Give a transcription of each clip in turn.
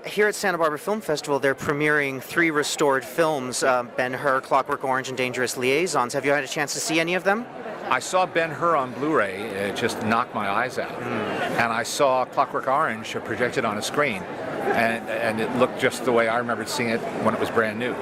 Here at Santa Barbara Film Festival, they're premiering 3 restored films, Ben-Hur, Clockwork Orange, and Dangerous Liaisons. Have you had a chance to see any of them? I saw Ben-Hur on Blu-ray. It just knocked my eyes out. And I saw Clockwork Orange projected on a screen, and it looked just the way I remembered seeing it when it was brand new.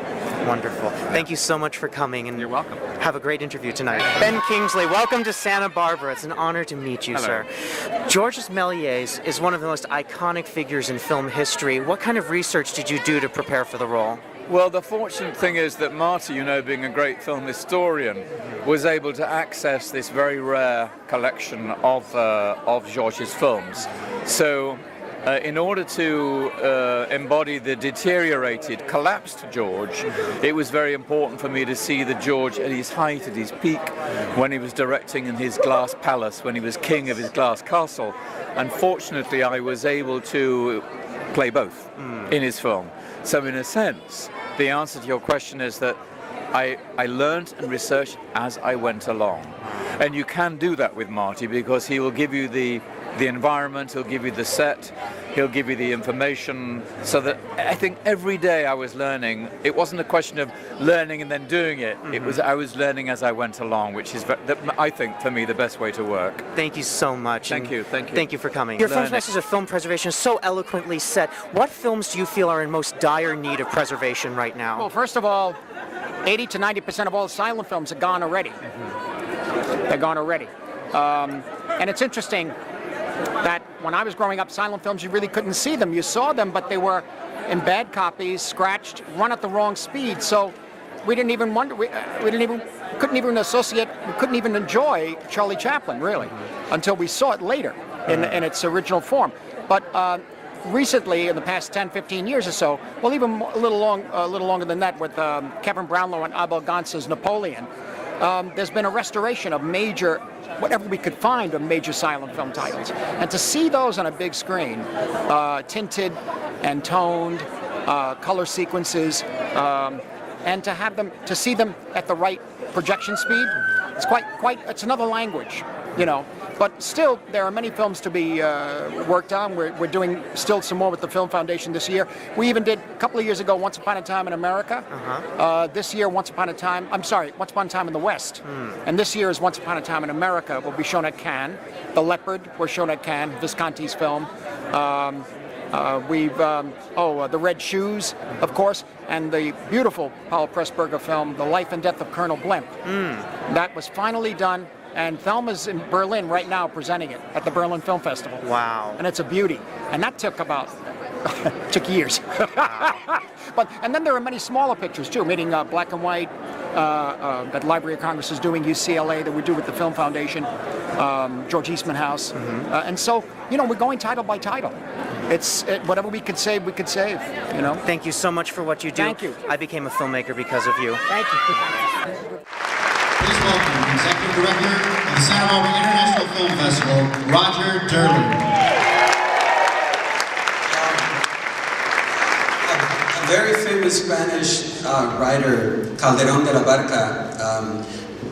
Wonderful. Thank you so much for coming, and you're welcome. Have a great interview tonight. Ben Kingsley, welcome to Santa Barbara. It's an honor to meet you, Hello. sir. Georges Méliès is one of the most iconic figures in film history. What kind of research did you do to prepare for the role? Well, the fortunate thing is that Marty, you know, being a great film historian, was able to access this very rare collection of Georges' films. So, in order to embody the deteriorated, collapsed George, it was very important for me to see the George at his height, at his peak, when he was directing in his glass palace, when he was king of his glass castle. And fortunately, I was able to play both in his film. So in a sense, the answer to your question is that I learned and researched as I went along. And you can do that with Marty because he will give you the environment, he'll give you the set, he'll give you the information, so that I think every day I was learning. It wasn't a question of learning and then doing it. It was I was learning as I went along, which is, I think, for me, the best way to work. Thank you so much. Thank you. Thank you for coming. Your film's message of film preservation is so eloquently set. What films do you feel are in most dire need of preservation right now? Well, first of all, 80 to 90% of all silent films are gone already. They're gone already. And it's interesting that when I was growing up, silent films, you really couldn't see them. You saw them, but they were in bad copies, scratched, run at the wrong speed. So we didn't even wonder, couldn't even associate, we couldn't even enjoy Charlie Chaplin, really, until we saw it later in its original form. But recently, in the past 10, 15 years or so, well, even a little longer than that, with Kevin Brownlow and Abel Gance's Napoleon, there's been a restoration of major, whatever we could find, of major silent film titles. And to see those on a big screen, tinted and toned, color sequences, and to have them, to see them at the right projection speed, it's it's another language, you know. But still, there are many films to be worked on. We're doing still some more with the Film Foundation this year. We even did, a couple of years ago, Once Upon a Time in America. This year, Once Upon a Time in the West. And this year is Once Upon a Time in America. Will be shown at Cannes. The Leopard was shown at Cannes, Visconti's film. The Red Shoes, of course, and the beautiful Paul Pressburger film, The Life and Death of Colonel Blimp. That was finally done. And Thelma's in Berlin right now presenting it at the Berlin Film Festival. Wow. And it's a beauty. And that took took years. And then there are many smaller pictures too, meaning black and white, that Library of Congress is doing, UCLA, that we do with the Film Foundation, George Eastman House. And so, you know, we're going title by title. Whatever we could save, you know. Thank you so much for what you do. Thank you. I became a filmmaker because of you. Thank you. Please welcome Executive Director of the Santa Barbara International Film Festival, Roger Durling. A very famous Spanish writer, Calderón de la Barca,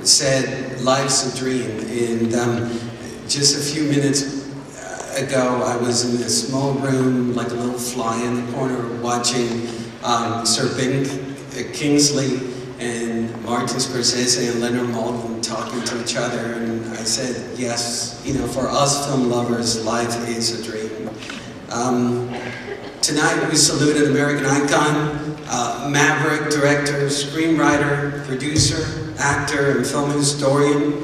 said, "Life's a dream." And just a few minutes ago, I was in a small room, like a little fly in the corner, watching Sir Ben Kingsley and Martin Scorsese and Leonard Maltin talking to each other, and I said, yes, you know, for us film lovers, life is a dream. Tonight we salute an American icon, maverick director, screenwriter, producer, actor, and film historian,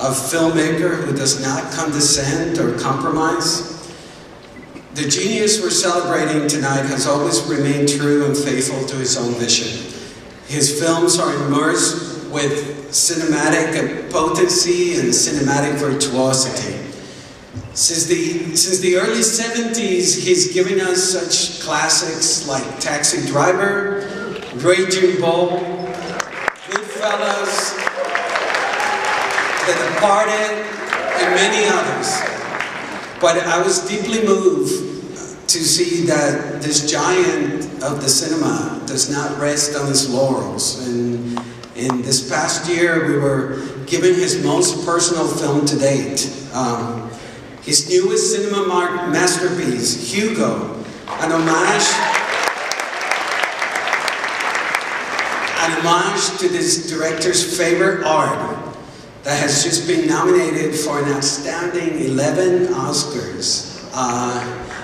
a filmmaker who does not condescend or compromise. The genius we're celebrating tonight has always remained true and faithful to his own vision. His films are immersed with cinematic potency and cinematic virtuosity. Since the early 70s, he's given us such classics like Taxi Driver, Raging Bull, Goodfellas, The Departed, and many others. But I was deeply moved to see that this giant of the cinema does not rest on his laurels. And in this past year, we were given his most personal film to date. His newest cinema masterpiece, Hugo, An homage to this director's favorite art that has just been nominated for an outstanding 11 Oscars.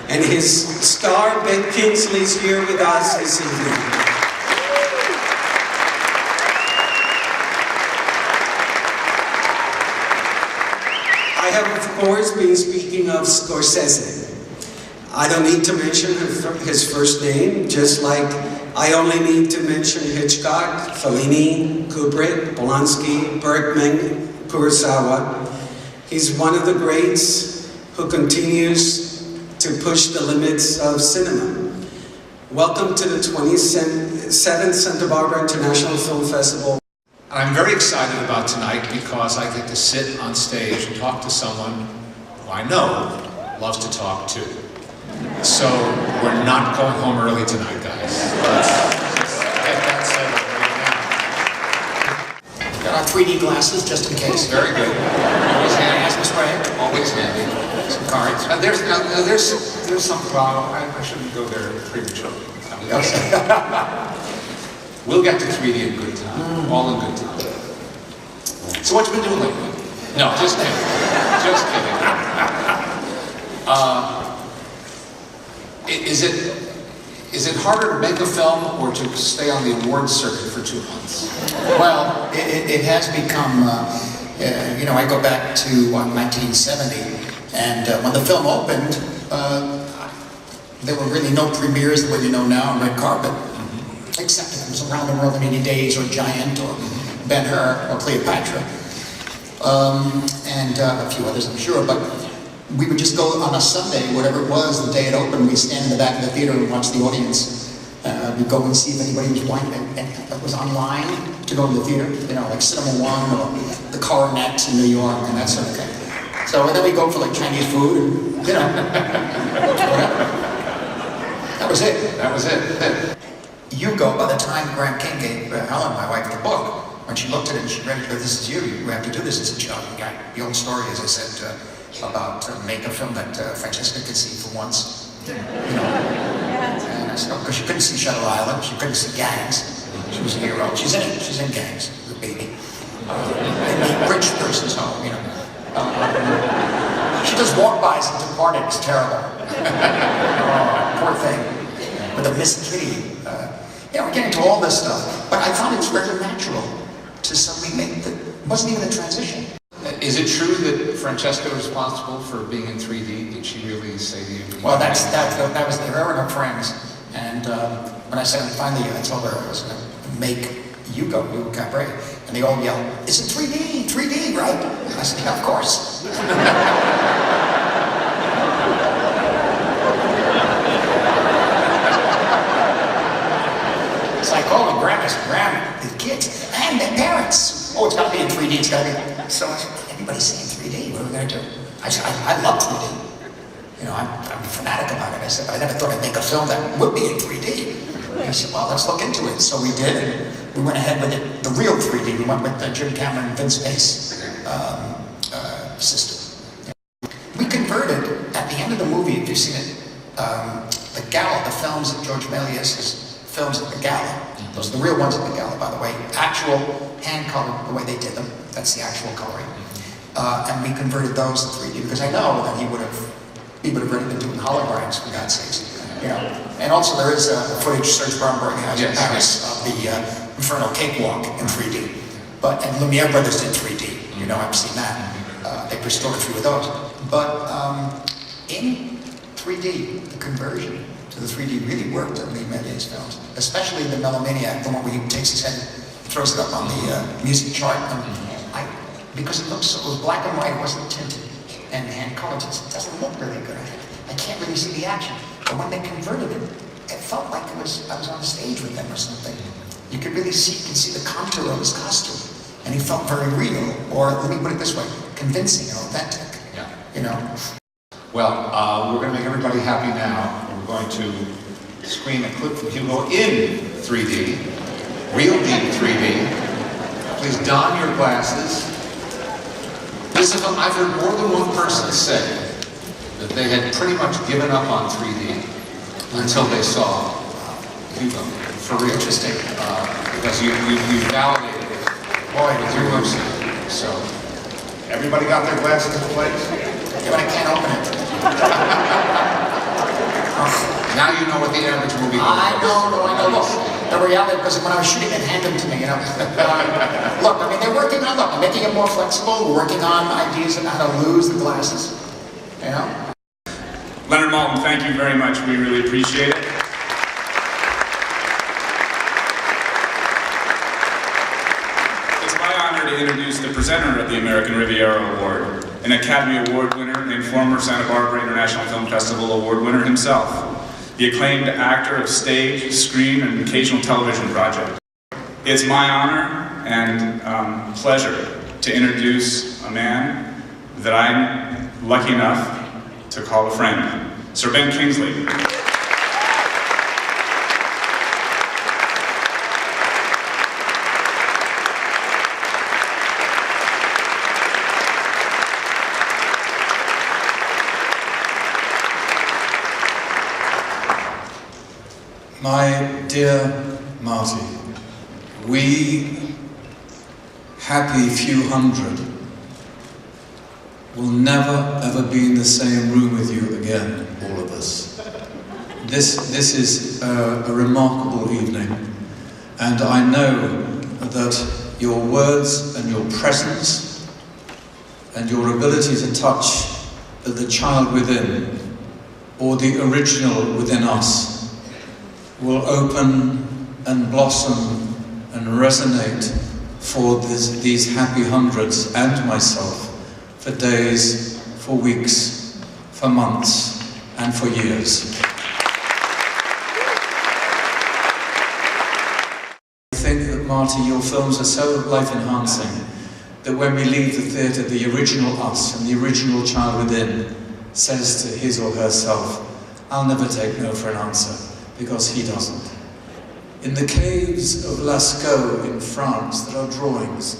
And his star, Ben Kingsley, is here with us this evening. I have, of course, been speaking of Scorsese. I don't need to mention his first name, just like I only need to mention Hitchcock, Fellini, Kubrick, Polanski, Bergman, Kurosawa. He's one of the greats who continues to push the limits of cinema. Welcome to the 27th Santa Barbara International Film Festival. I'm very excited about tonight because I get to sit on stage and talk to someone who I know loves to talk to. So we're not going home early tonight, guys. Let's get that settled right now. Got our 3D glasses just in case. Very good. Always handy. As Miss Ray. Always handy. Some cards. There's some problem. I shouldn't go there prematurely. We'll get to 3D in good time. All in good time. So what you been doing lately? No, just kidding. Just kidding. Is it harder to make a film or to stay on the awards circuit for 2 months? Well, it has become, you know, I go back to 1970, and when the film opened, there were really no premieres the way you know now on red carpet, except if it was Around the World in 80 Days, or Giant, or Ben-Hur, or Cleopatra, and a few others I'm sure, but we would just go on a Sunday, whatever it was, the day it opened, we'd stand in the back of the theater and watch the audience. We'd go and see if anybody was online to go to the theater, you know, like Cinema One or the Coronet in New York and that sort of thing. So and then we'd go for like Chinese food and, you know, whatever. That was it. That was it. Hugo, by the time Graham King gave Helen, my wife, the book, when she looked at it and she read it, this is you have to do this as a child. The old story, as I said, about make a film that Francesca could see for once. You know. And I said, because she couldn't see Shutter Island, she couldn't see Gangs. She was a hero. She's in Gangs, the baby. In a rich person's home, you know. She does walk-bys and Departed. It's terrible. Poor thing. With a Miss Kitty. Yeah, we're getting to all this stuff. But I found it's very natural to suddenly make that wasn't even a transition. Is it true that Francesca was responsible for being in 3D? Did she really say to you? Well, that was her and her friends. And when I said finally, I told her I was going to make Hugo Cabret, and they all yelled, "It's in 3D, 3D, right?" I said, "Yeah, of course." It's like, oh, Grandma, the kids, and their parents. Oh, it's got to be in 3D. It's got to be. So everybody's saying 3D. What are we going to do? I said, I love 3D. You know, I'm a fanatic about it. I said, but I never thought I'd make a film that would be in 3D. I said, well, let's look into it. So we did, and we went ahead with it, the real 3D. We went with the Jim Cameron and Vince Space system. We converted, at the end of the movie, if you've seen it, the Gala, the films that George Méliès' films at the Gala. Those are the real ones at the Gala, by the way. Actual hand-colored, the way they did them. That's the actual coloring. And we converted those to 3D because I know that he would have already been doing holograms, for God's sakes. You know. And also there is footage Serge Bromberg has in Paris of the Infernal Cakewalk in 3D. And Lumiere Brothers did 3D. You know, I've seen that. They restored a few of those. But in 3D, the conversion to the 3D really worked on the Méliès films, especially the Melomaniac, the one where he takes his head and throws it up on the music chart. Because it was black and white, it wasn't tinted, and hand-colored, it doesn't look really good. I can't really see the action. But when they converted it, it felt like I was on stage with them or something. You could really see, the contour of his costume, and he felt very real, or let me put it this way, convincing and authentic. Yeah. You know. Well, we're going to make everybody happy now. We're going to screen a clip from Hugo in 3D, real deep 3D. Please don your glasses. This is, I've heard more than one person say that they had pretty much given up on 3D until they saw Hugo, for real. Interesting. Because you validated it with your website. So, everybody got their glasses in place? Yeah, but I can't open it. Now you know what the average movie is. I know. Look, the reality, because when I was shooting it, hand them to me, you know. Look, I mean, they're working on, look, making it more flexible, working on ideas of how to lose the glasses, you know. Leonard Maltin, thank you very much. We really appreciate it. It's my honor to introduce the presenter of the American Riviera Award, an Academy Award winner and former Santa Barbara International Film Festival Award winner himself, the acclaimed actor of stage, screen, and occasional television projects. It's my honor and pleasure to introduce a man that I'm lucky enough to call a friend, Sir Ben Kingsley. My dear Marty, we happy few hundred will never ever be in the same room with you again, all of us. This is a remarkable evening, and I know that your words and your presence and your ability to touch the child within, or the original within us, will open and blossom and resonate for these happy hundreds and myself for days, for weeks, for months, and for years. I think that, Marty, your films are so life-enhancing that when we leave the theatre, the original us and the original child within says to his or herself, "I'll never take no for an answer," because he doesn't. In the caves of Lascaux in France, there are drawings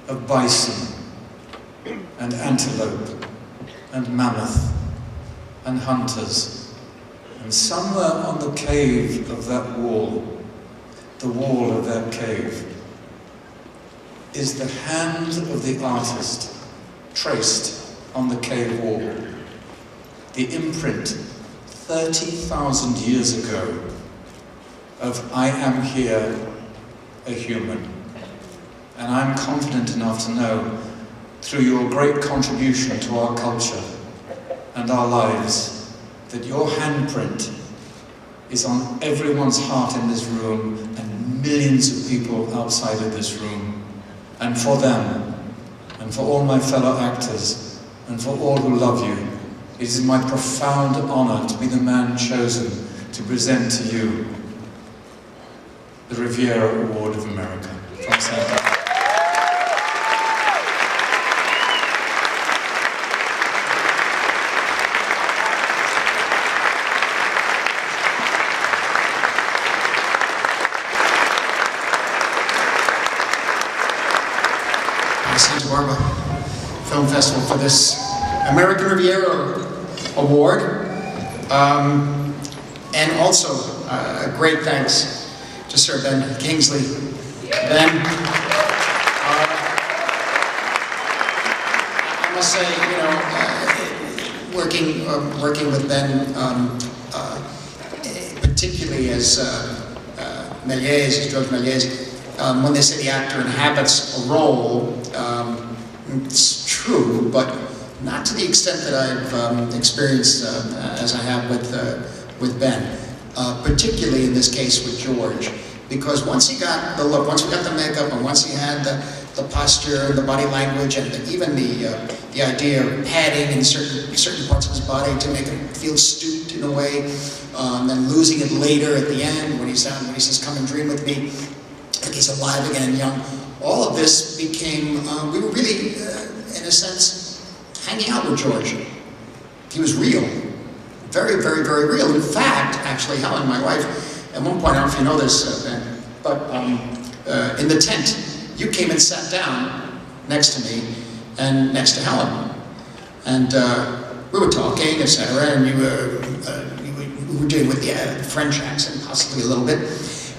of bison and antelope and mammoth and hunters. And somewhere on the cave of that wall, the wall of that cave, is the hand of the artist traced on the cave wall. The imprint 30,000 years ago of "I am here, a human." And I'm confident enough to know, through your great contribution to our culture and our lives, that your handprint is on everyone's heart in this room and millions of people outside of this room. And for them, and for all my fellow actors, and for all who love you, it is my profound honor to be the man chosen to present to you the Riviera Award of America from Santa Barbara. Santa Barbara Film Festival for this American Riviera Award, and also great thanks to Sir Ben Kingsley. Ben, I must say, you know, working with Ben, particularly as George Méliès, when they say the actor inhabits a role, it's true, but not to the extent that I've experienced as I have with Ben, particularly in this case with George, because once he got the look, once we got the makeup, and once he had the posture, the body language, and even the idea of padding in certain parts of his body to make him feel stooped in a way, and then losing it later at the end when he says, "Come and dream with me," like he's alive again and young. All of this became, we were really, in a sense, hanging out with George. He was real. Very, very, very real. In fact, actually, Helen, my wife, at one point, I don't know if you know this, Ben, but in the tent, you came and sat down next to me and next to Helen. And we were talking, etc., and were doing with the French accent, possibly a little bit.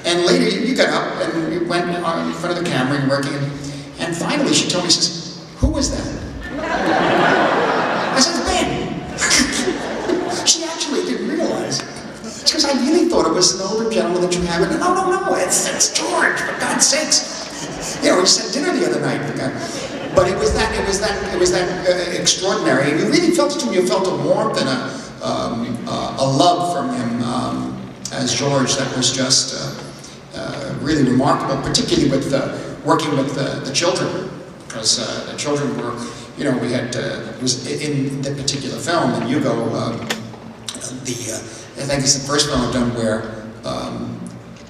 And later you got up and you went in front of the camera and working, and finally she told me, she says, "Who was that?" I said, "Ben." She actually didn't realize. She goes, "I really thought it was an older gentleman that you have." And no, it's George, for God's sakes. You know, we just had dinner the other night. But it was that extraordinary. And you really felt it to me. You felt a warmth and a love from him as George that was just really remarkable, particularly with working with the children, because the children were, you know, we had it was in the particular film, and Hugo, I think it's the first film I've done where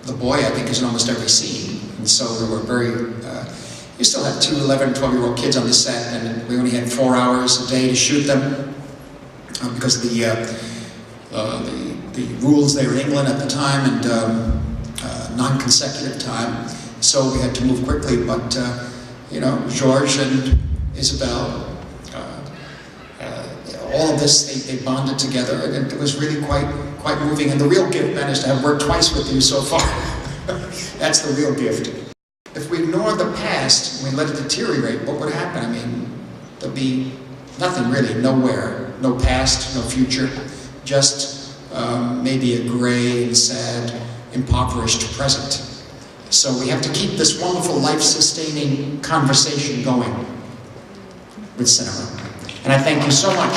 the boy, I think, is in almost every scene, and so there were very. You still had 2 11, 12-year-old kids on the set, and we only had 4 hours a day to shoot them because of the rules there in England at the time, and non-consecutive time. So we had to move quickly. But you know, George and Isabel, all of this, they bonded together, and it was really quite moving. And the real gift, Ben, is to have worked twice with you so far. That's the real gift. If we ignore the past and we let it deteriorate, what would happen? I mean, there'd be nothing really, nowhere, no past, no future, just maybe a gray and sad, impoverished present. So we have to keep this wonderful life-sustaining conversation going with cinema. And I thank you so much.